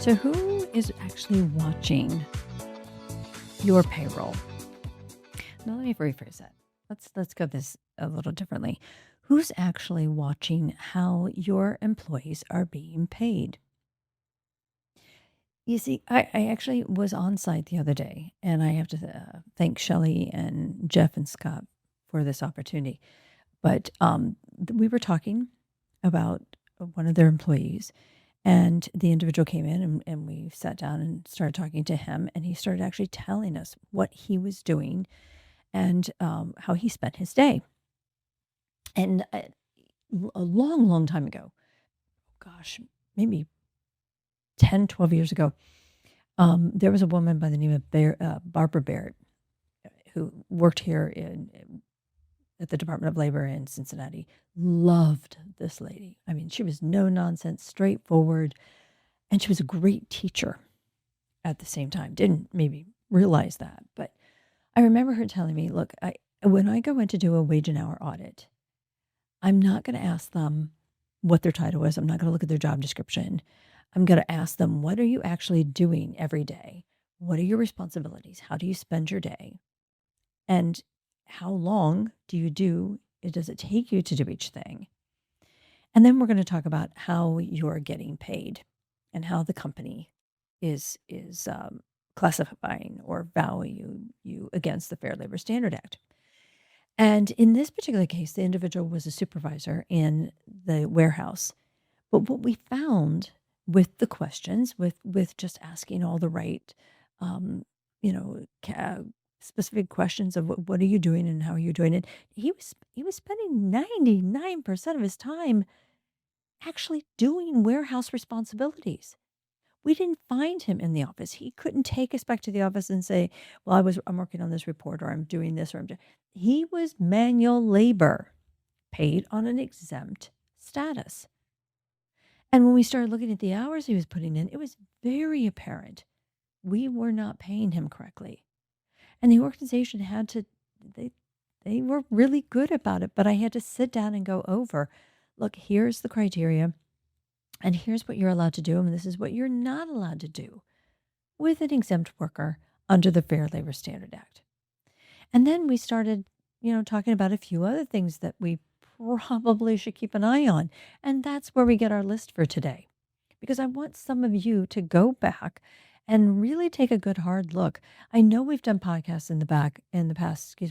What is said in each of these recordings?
So, who is actually watching your payroll? Now, let me rephrase that. Let's go this a little differently. Who's actually watching how your employees are being paid? You see, I actually was on site the other day, and I have to thank Shelley and Jeff and Scott for this opportunity. But we were talking about one of their employees, and the individual came in, and we sat down and started talking to him, and he started actually telling us what he was doing and how he spent his day. And a long, long time ago, gosh, maybe 10, 12 years ago, there was a woman by the name of Barbara Barrett who worked here at the Department of Labor in Cincinnati. Loved this lady. I mean, she was no nonsense, straightforward, and she was a great teacher at the same time. Didn't maybe realize that, but I remember her telling me, look, when I go in to do a wage and hour audit, I'm not going to ask them what their title is. I'm not going to look at their job description. I'm going to ask them, what are you actually doing every day? What are your responsibilities? How do you spend your day? And how long does it take you to do each thing? And then we're going to talk about how you're getting paid and how the company is classifying or value you against the Fair Labor Standard Act. And in this particular case, the individual was a supervisor in the warehouse. But what we found with the questions, with just asking all the right, um, you know, specific questions of what are you doing and how are you doing it, he was spending 99% of his time actually doing warehouse responsibilities. We didn't find him in the office. He couldn't take us back to the office and say, well, I'm working on this report, or I'm doing this, or he was manual labor paid on an exempt status. And when we started looking at the hours he was putting in, it was very apparent we were not paying him correctly. And the organization they were really good about it, but I had to sit down and go over, look, here's the criteria. And here's what you're allowed to do, and this is what you're not allowed to do with an exempt worker under the Fair Labor Standard Act. And then we started, talking about a few other things that we probably should keep an eye on. And that's where we get our list for today. Because I want some of you to go back and really take a good hard look. I know we've done podcasts in the past,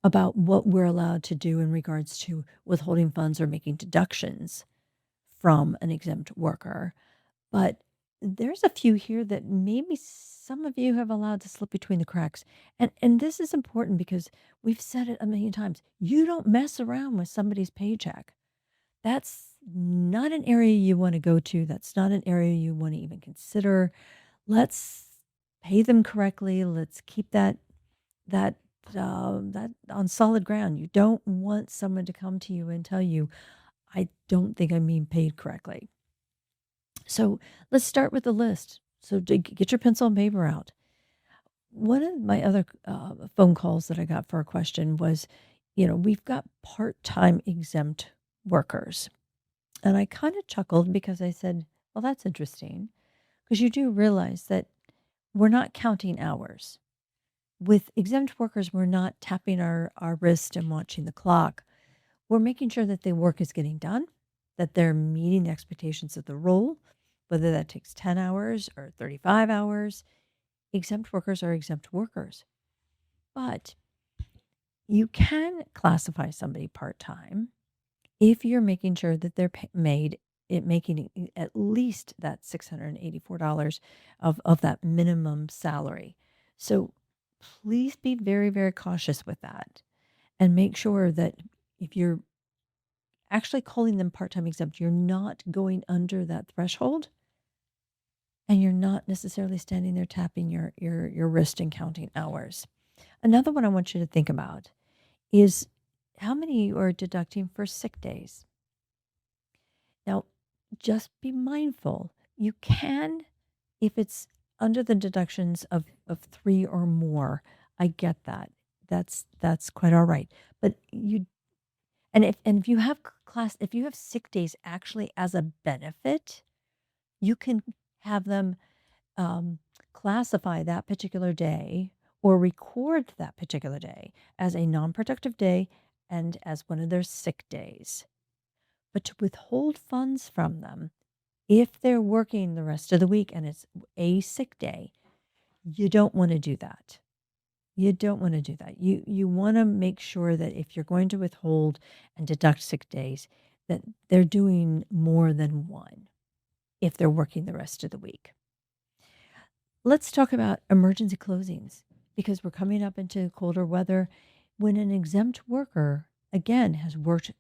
about what we're allowed to do in regards to withholding funds or making deductions from an exempt worker. But there's a few here that maybe some of you have allowed to slip between the cracks. And this is important because we've said it a million times. You don't mess around with somebody's paycheck. That's not an area you want to go to. That's not an area you want to even consider. Let's pay them correctly. Let's keep that on solid ground. You don't want someone to come to you and tell you, I don't think I'm being paid correctly. So let's start with the list. So get your pencil and paper out. One of my other phone calls that I got for a question was, we've got part-time exempt workers. And I kind of chuckled because I said, well, that's interesting. Because you do realize that we're not counting hours. With exempt workers, we're not tapping our wrist and watching the clock. We're making sure that the work is getting done, that they're meeting the expectations of the role, whether that takes 10 hours or 35 hours. Exempt workers are exempt workers. But you can classify somebody part-time if you're making sure that they're making at least that $684 of that minimum salary. So please be very, very cautious with that and make sure that if you're actually calling them part-time exempt, you're not going under that threshold and you're not necessarily standing there tapping your wrist and counting hours. Another one I want you to think about is how many you are deducting for sick days. Now, just be mindful. You can, if it's under the deductions of 3 or more, I get that. That's quite all right. But if you have sick days actually as a benefit, you can have them um, classify that particular day or record that particular day as a non-productive day and as one of their sick days. But to withhold funds from them if they're working the rest of the week and it's a sick day, you don't want to do that. You don't want to do that. You want to make sure that if you're going to withhold and deduct sick days, that they're doing more than one if they're working the rest of the week. Let's talk about emergency closings because we're coming up into colder weather. When an exempt worker, again, has worked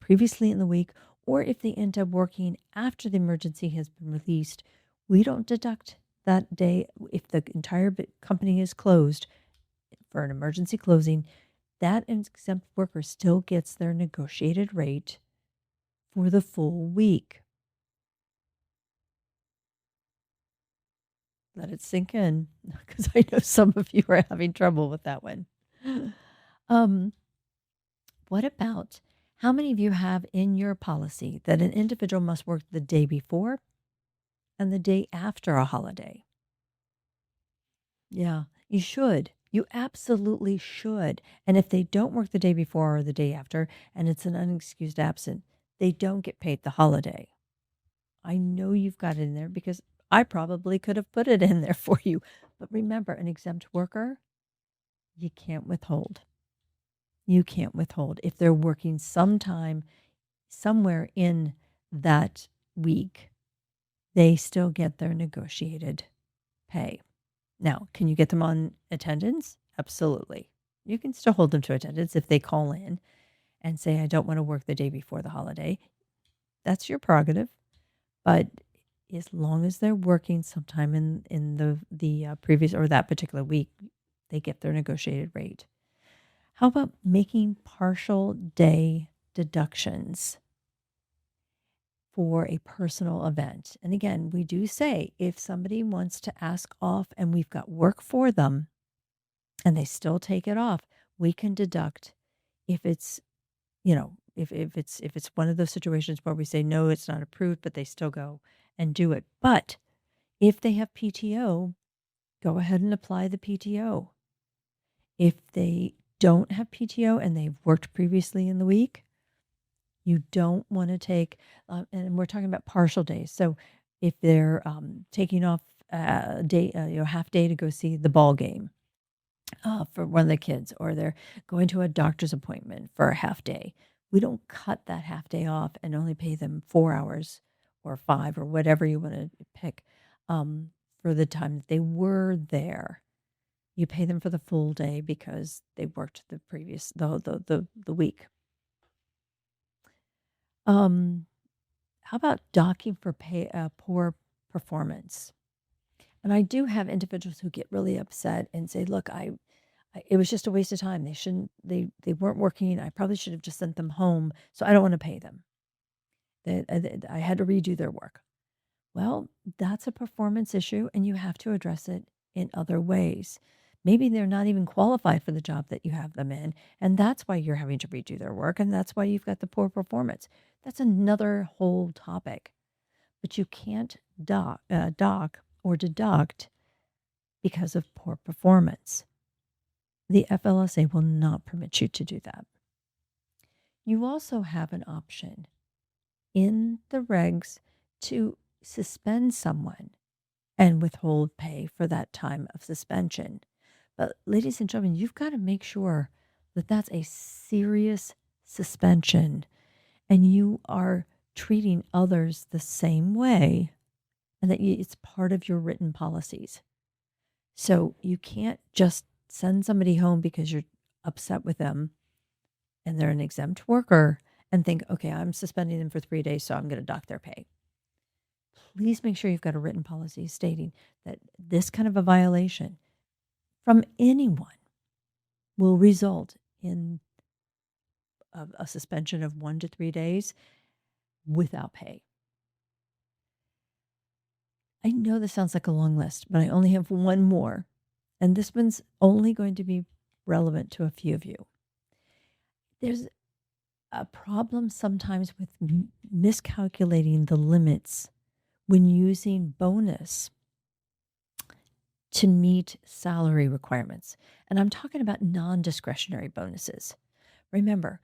previously in the week, or if they end up working after the emergency has been released, we don't deduct that day. If the entire company is closed for an emergency closing, that exempt worker still gets their negotiated rate for the full week. Let it sink in because I know some of you are having trouble with that one. What about how many of you have in your policy that an individual must work the day before and the day after a holiday? Yeah, you should. You absolutely should. And if they don't work the day before or the day after and it's an unexcused absence, they don't get paid the holiday. I know you've got it in there because I probably could have put it in there for you. But remember, an exempt worker, you can't withhold. You can't withhold. If they're working sometime, somewhere in that week, they still get their negotiated pay. Now, can you get them on attendance? Absolutely. You can still hold them to attendance if they call in and say, I don't want to work the day before the holiday. That's your prerogative. But as long as they're working sometime in the previous or that particular week, they get their negotiated rate. How about making partial day deductions for a personal event? And again, we do say if somebody wants to ask off and we've got work for them and they still take it off, we can deduct if it's, if it's one of those situations where we say, no, it's not approved, but they still go and do it. But if they have PTO, go ahead and apply the PTO. If they don't have PTO and they've worked previously in the week, you don't want to take, and we're talking about partial days. So if they're taking off a day, half day to go see the ball game for one of the kids, or they're going to a doctor's appointment for a half day, we don't cut that half day off and only pay them 4 hours or 5 or whatever you want to pick for the time that they were there. You pay them for the full day because they worked the previous the week. How about docking for poor performance? And I do have individuals who get really upset and say, "Look, it was just a waste of time. They shouldn't. They weren't working. I probably should have just sent them home. So I don't want to pay them. I had to redo their work." Well, that's a performance issue, and you have to address it in other ways. Maybe they're not even qualified for the job that you have them in, and that's why you're having to redo their work, and that's why you've got the poor performance. That's another whole topic. But you can't dock or deduct because of poor performance. The FLSA will not permit you to do that. You also have an option in the regs to suspend someone and withhold pay for that time of suspension. But ladies and gentlemen, you've got to make sure that that's a serious suspension and you are treating others the same way and that it's part of your written policies. So you can't just send somebody home because you're upset with them and they're an exempt worker and think, okay, I'm suspending them for 3 days, so I'm going to dock their pay. Please make sure you've got a written policy stating that this kind of a violation from anyone will result in a suspension of 1 to 3 days without pay. I know this sounds like a long list, but I only have one more, and this one's only going to be relevant to a few of you. There's a problem sometimes with miscalculating the limits when using bonus to meet salary requirements. And I'm talking about non-discretionary bonuses. Remember,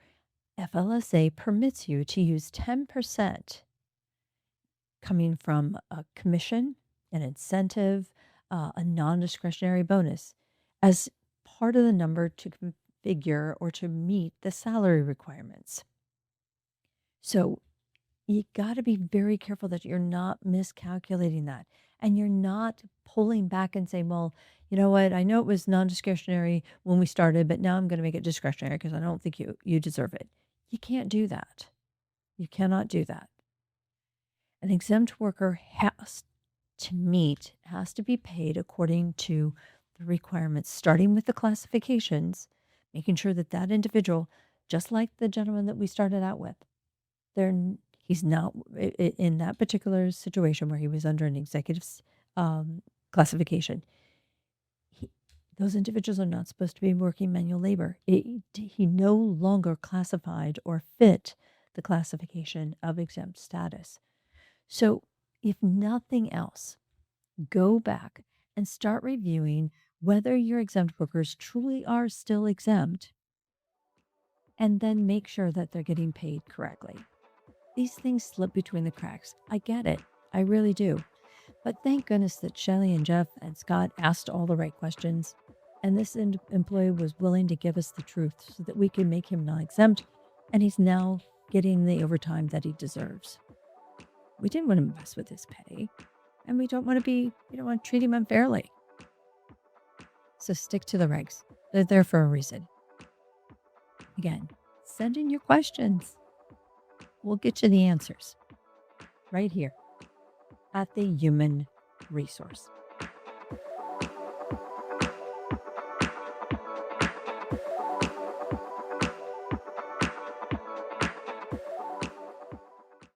FLSA permits you to use 10% coming from a commission, an incentive, a non-discretionary bonus as part of the number to configure or to meet the salary requirements. So you got to be very careful that you're not miscalculating that and you're not pulling back and saying, well, you know what? I know it was non-discretionary when we started, but now I'm going to make it discretionary because I don't think you deserve it. You can't do that. You cannot do that. An exempt worker has to be paid according to the requirements, starting with the classifications, making sure that that individual, just like the gentleman that we started out with, he's not in that particular situation where he was under an executive classification. Those individuals are not supposed to be working manual labor. He no longer classified or fit the classification of exempt status. So if nothing else, go back and start reviewing whether your exempt workers truly are still exempt, and then make sure that they're getting paid correctly. These things slip between the cracks. I get it. I really do. But thank goodness that Shelley and Jeff and Scott asked all the right questions, and this employee was willing to give us the truth so that we could make him non-exempt, and he's now getting the overtime that he deserves. We didn't want to mess with his pay, and we don't want to treat him unfairly. So stick to the regs. They're there for a reason. Again, send in your questions. We'll get you the answers right here at the Human Resource.